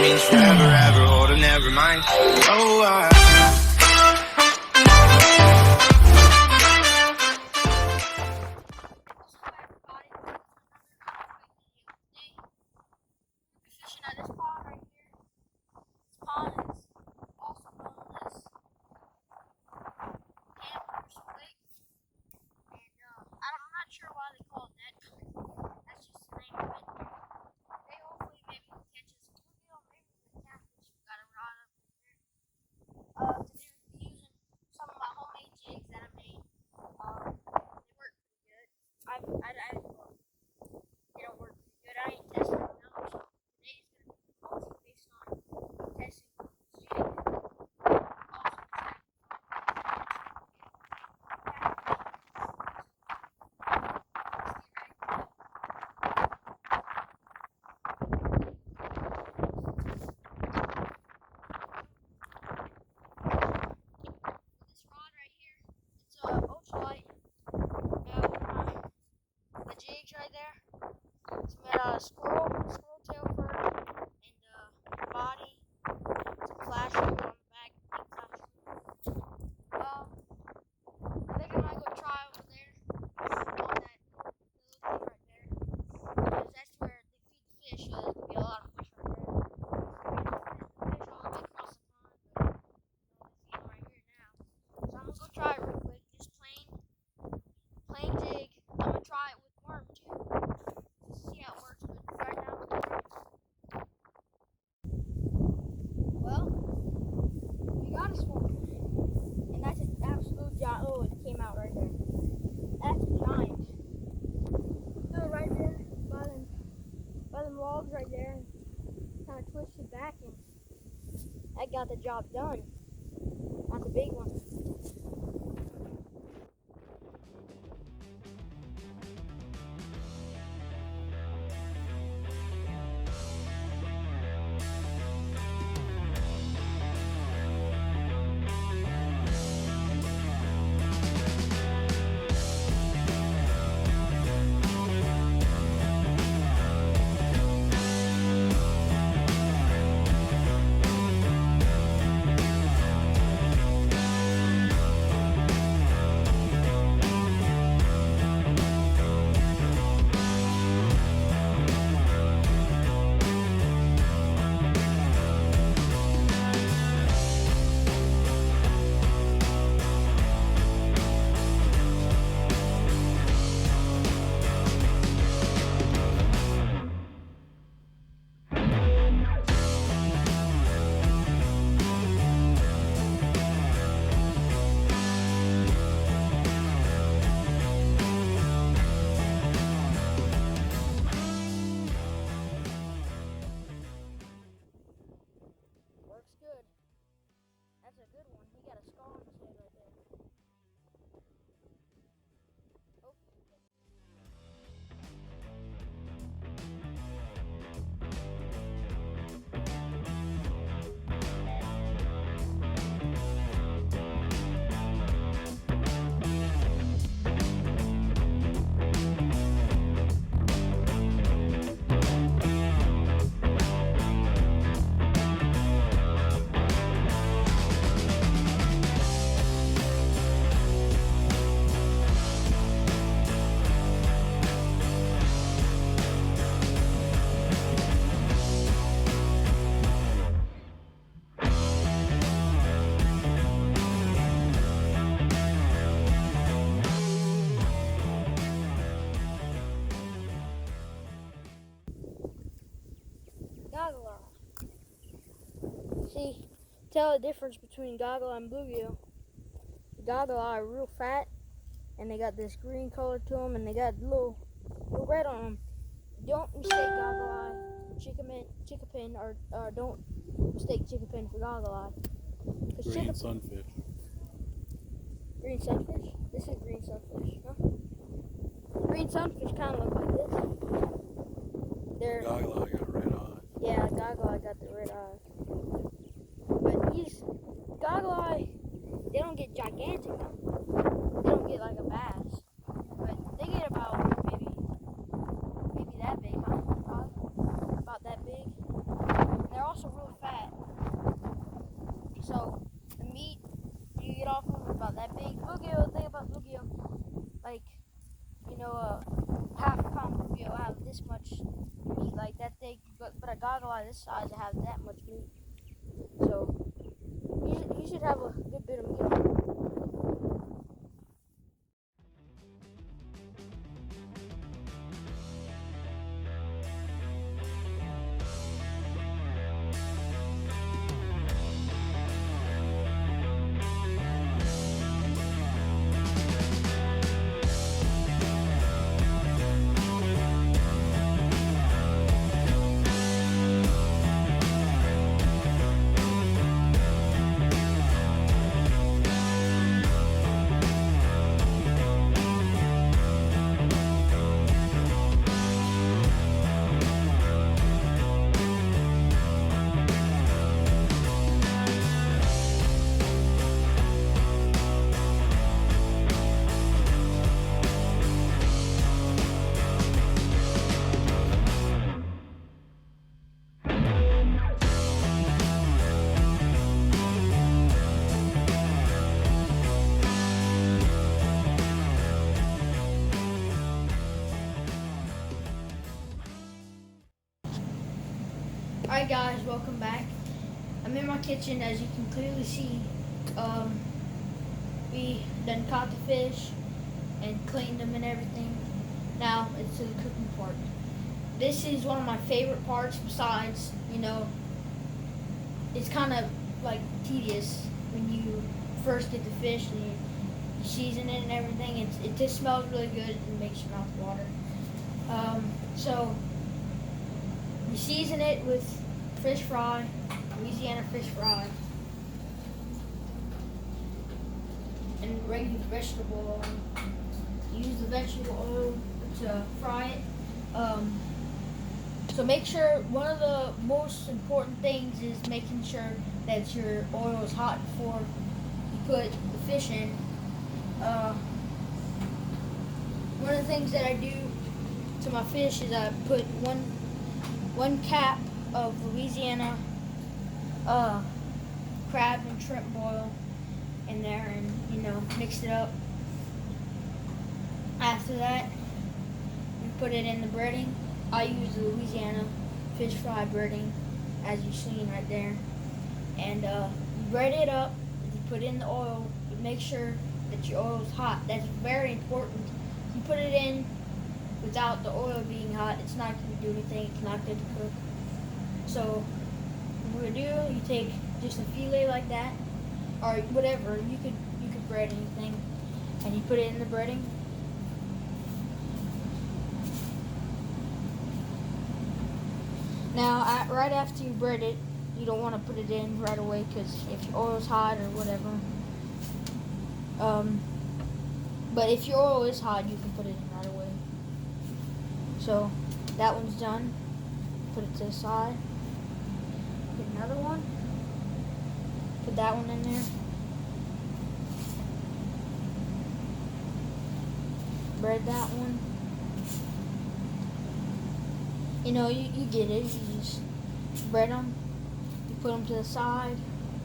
means forever, ever, or never mind. Oh, Fishing at this pond right here. This pond is also known as Gambler's Lake, and I'm not sure why they call it that. That's just the name of it. They hopefully maybe catch us a bluegill, maybe the catfish. We got a rod up there. To do using some of my homemade jigs that I made. They work pretty good. They don't work pretty good. I ain't tested them out, so today's gonna be mostly based on testing this jig. This rod right here, it's a ultralight. The jigs right there. It's made out of squirrel tail fur, and the body. It's a flash on the back. I think I might go try over there on that little thing right there, because that's where they feed the fish. So there's gonna be a lot of fish right there. Fish all the way across the pond, but they feed them right here now. So I'm gonna go try it real quick. Just plain jig. I'm gonna try it with worm too. See how it works, but right now it's not. Well, we got a swarm, and that's an absolute giant. Oh, it came out right there. That's a giant. Still right there by them logs right there, and kind of twisted back, and that got the job done. That's a big one. Works good. That's a good one. He got a scar on his head right there. Oh. Goggle eye. See, tell the difference between goggle eye and bluegill. The goggle eye are real fat, and they got this green color to them, and they got little red on them. Don't mistake goggle eye for chickapin, or don't mistake chickapin for goggle eye. Green sunfish. Green sunfish? This is green sunfish, huh? Green sunfish kind of look like this. They're Goggle eye got a red eye. Yeah, goggle eye got the red eye. But these goggle eye, they don't get gigantic though. They don't get like a bass, but they get about maybe that big, huh? Probably about that big. And they're also walleye this size to have that much meat. So you should have a good bit of meat on it. Alright guys, welcome back. I'm in my kitchen, as you can clearly see. We done caught the fish and cleaned them and everything. Now it's to the cooking part. This is one of my favorite parts besides, it's kind of like tedious when you first get the fish and you season it and everything. It just smells really good and makes your mouth water. So you season it with fish fry, Louisiana fish fry, and regular vegetable oil. Use the vegetable oil to fry it. So make sure, one of the most important things is making sure that your oil is hot before you put the fish in. One of the things that I do to my fish is I put one cap of Louisiana crab and shrimp boil in there, and mix it up. After that, you put it in the breading. I use the Louisiana fish fry breading, as you've seen right there, and you bread it up. You put in the oil. You make sure that your oil is hot. That's very important. If you put it in without the oil being hot, it's not going to do anything. It's not good to cook. So what you do, you take just a filet like that, or whatever. You could bread anything, and you put it in the breading. Now, right after you bread it, you don't want to put it in right away, because if your oil's hot or whatever. But if your oil is hot, you can put it in right away. So that one's done. Put it to the side. Get another one. Put that one in there. Bread that one. You get it. You just bread them. You put them to the side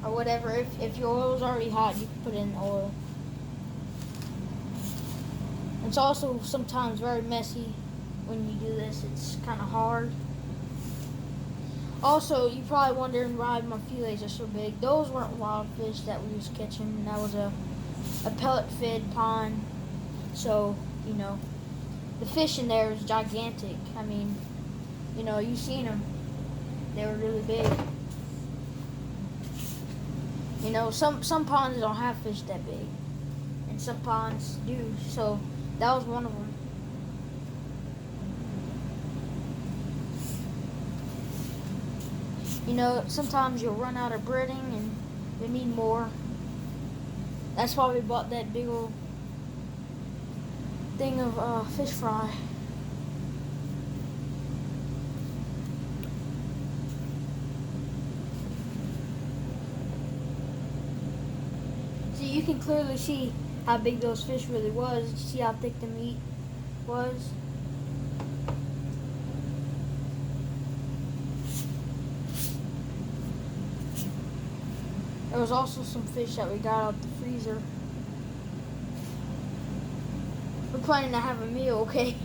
or whatever. If your oil is already hot, you can put it in the oil. It's also sometimes very messy when you do this. It's kind of hard. Also, you're probably wondering why my fillets are so big. Those weren't wild fish that we was catching. That was a pellet fed pond. So, the fish in there is gigantic. I mean, you've seen them. They were really big. Some ponds don't have fish that big, and some ponds do. So that was one of them. Sometimes you'll run out of breading and you need more. That's why we bought that big old thing of fish fry. So you can clearly see how big those fish really was. You see how thick the meat was. There was also some fish that we got out the freezer. We're planning to have a meal, okay?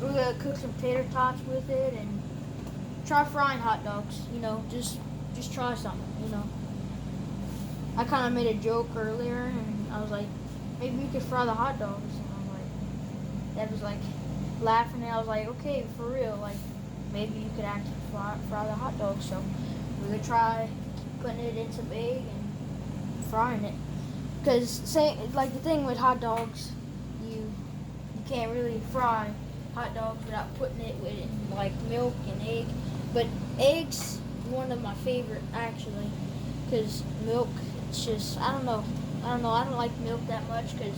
We're gonna cook some tater tots with it and try frying hot dogs. You know, just try something. You know, I kind of made a joke earlier, and I was like, maybe you could fry the hot dogs. And I'm like, Dad was like laughing, and I was like, okay, for real, like maybe you could actually fry the hot dogs. So we're gonna try putting it in some egg and frying it. Because say like the thing with hot dogs, you can't really fry hot dogs without putting it in like milk and egg. But eggs one of my favorite actually, because milk, it's just I don't know I don't like milk that much because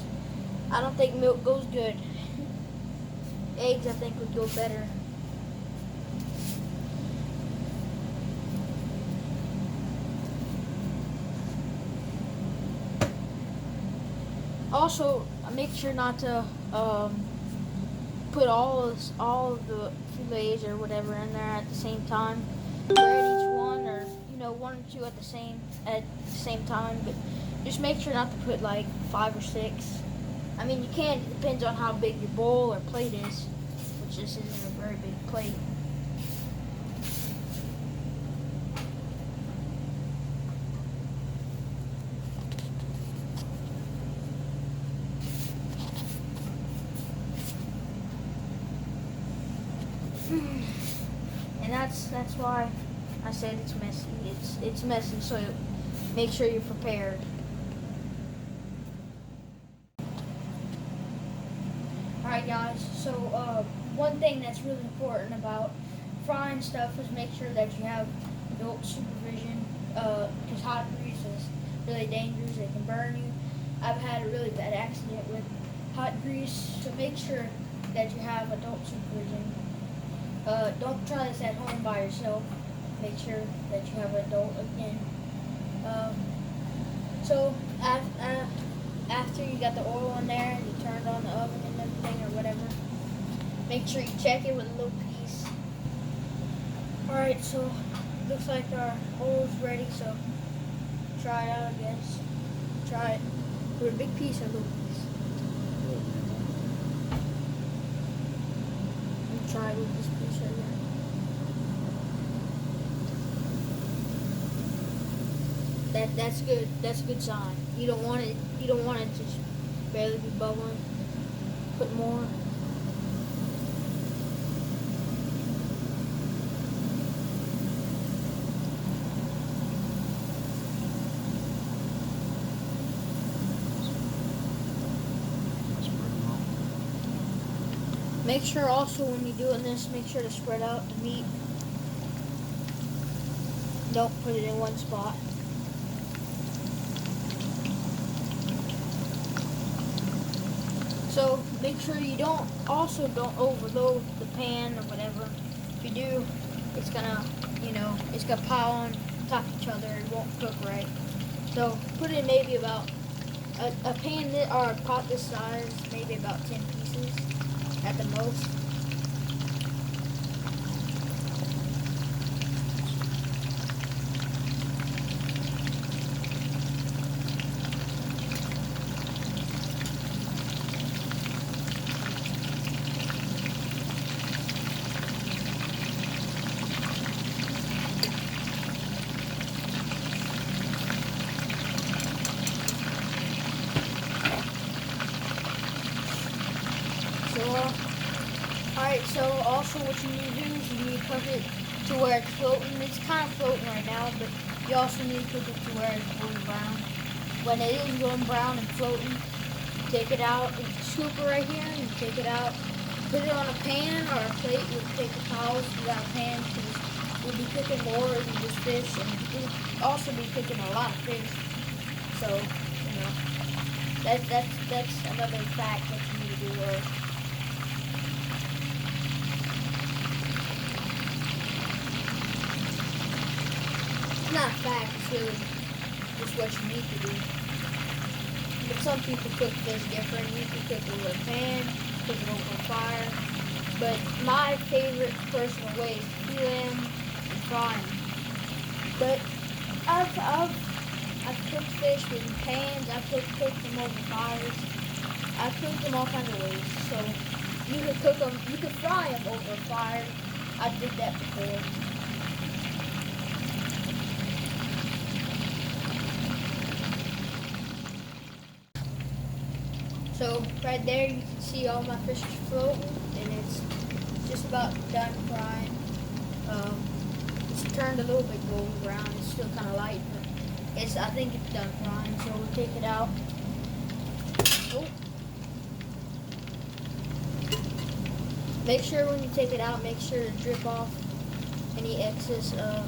I don't think milk goes good. Eggs I think would go better. Also, make sure not to put all of the filets or whatever in there at the same time. Bread each one, or one or two at the same time. But just make sure not to put like 5 or 6. I mean, you can. It depends on how big your bowl or plate is, which this isn't a very big plate. And that's why I said it's messy. It's messy, so make sure you're prepared. Alright guys, so one thing that's really important about frying stuff is make sure that you have adult supervision, because hot grease is really dangerous. It can burn you. I've had a really bad accident with hot grease, so make sure that you have adult supervision. Don't try this at home by yourself. Make sure that you have an adult again. So after you got the oil in there and you turned on the oven and everything or whatever, make sure you check it with a little piece. Alright, so looks like our oil's ready, so try it out, I guess. Try it with a big piece or a little piece. And try it with this piece right here. That's good. That's a good sign. You don't want it to just barely be bubbling. Put more. Make sure also when you're doing this, make sure to spread out the meat. Don't put it in one spot. So make sure you don't overload the pan or whatever. If you do, it's gonna pile on top of each other. It won't cook right. So put in maybe about a pan or a pot this size, maybe about 10 pieces at the most. Alright, so also what you need to do is you need to cook it to where it's floating. It's kind of floating right now, but you also need to cook it to where it's golden brown. When it is golden brown and floating, take it out, and scoop it right here, and take it out. Put it on a pan or a plate. You'll take the towels to that pan, because we'll be cooking more than just fish, and we'll also be cooking a lot of fish. So, that's another fact that you need to do. It's not a fact, it's really just what you need to do. But some people cook fish different. You can cook it with a pan, cook it over a fire. But my favorite personal way is to peel them and fry them. But I've cooked fish with pans, I've cooked them over fires. I've cooked them all kinds of ways. So you can cook them, you can fry them over a fire. I did that before. So right there you can see all my fish is floating, and it's just about done frying. It's turned a little bit golden brown. It's still kind of light, but I think it's done frying. So we'll take it out. Oh. Make sure when you take it out, make sure to drip off any excess oil.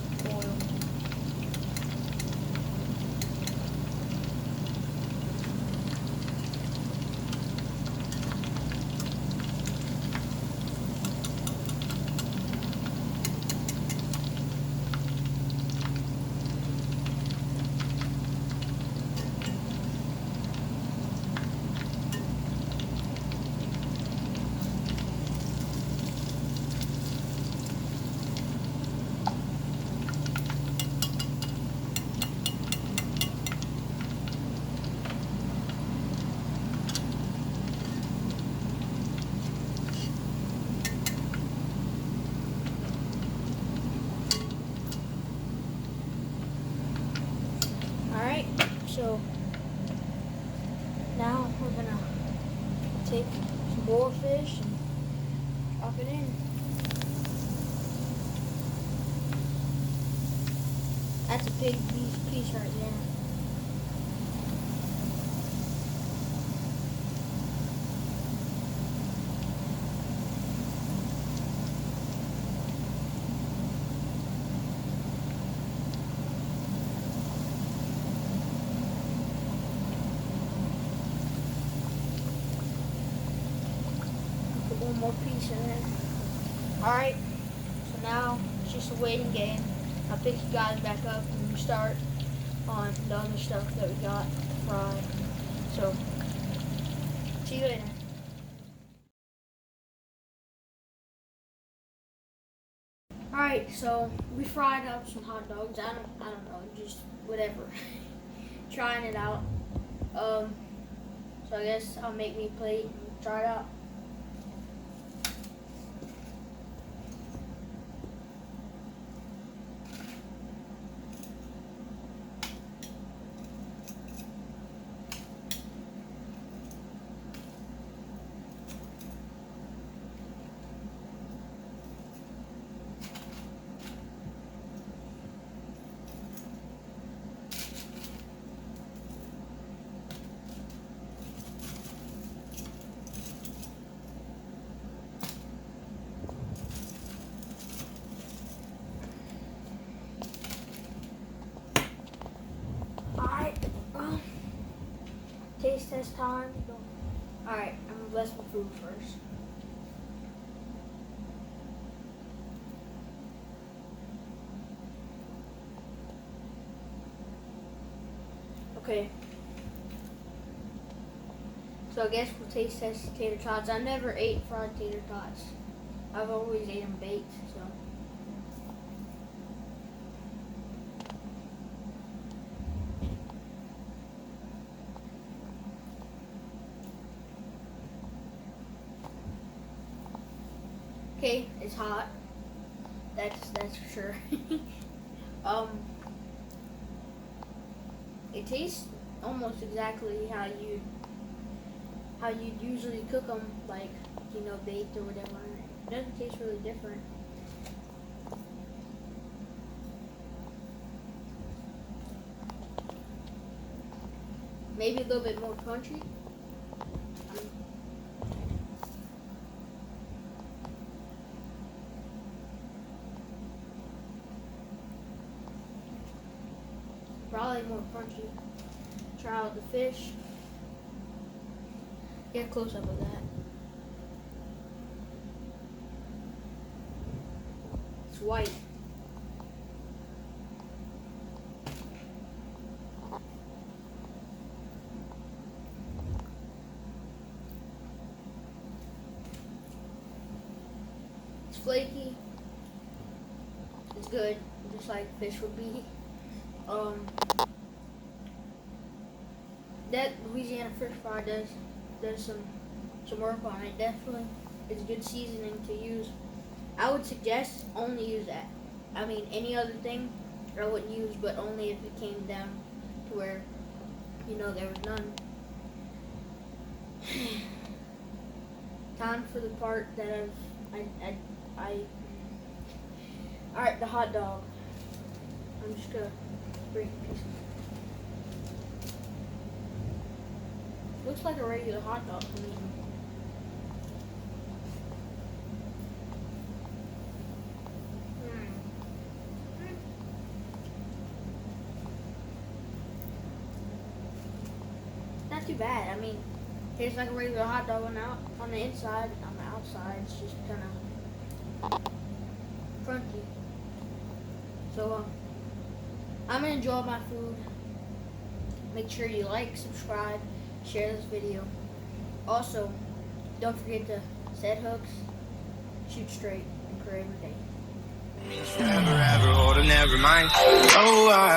Alright, so now we're gonna take some more fish and drop it in. That's a big piece right there. Put one more piece in there. Alright, so now it's just a waiting game. I'll pick you guys back up when we start on the other stuff that we got fried. So, see you later. Alright, so we fried up some hot dogs. I don't know, just whatever. Trying it out. So I guess I'll make me a plate and try it out. Taste test time. Alright, I'm gonna bless my food first. Okay. So I guess we'll taste test tater tots. I never ate fried tater tots. I've always ate them baked, so. Okay, it's hot. That's for sure. It tastes almost exactly how you'd usually cook them, like, you know, baked or whatever. It doesn't taste really different. Maybe a little bit more crunchy. Probably more crunchy. Try out the fish. Get a close up of that. It's white. It's flaky. It's good, just like fish would be. That Louisiana fish fry does some work on it. Definitely, it's good seasoning to use. I would suggest only use that. I mean, any other thing I wouldn't use, but only if it came down to where, you know, there was none. Time for the part that Alright, the hot dog. I'm just gonna break a piece. Looks like a regular hot dog to me. Not too bad. I mean, tastes like a regular hot dog on the inside. On the outside, it's just kind of crunchy. So, I'm gonna enjoy my food. Make sure you like, subscribe, share this video. Also, don't forget to set hooks, shoot straight, and pray every day. Forever, ever, or never mind. Oh,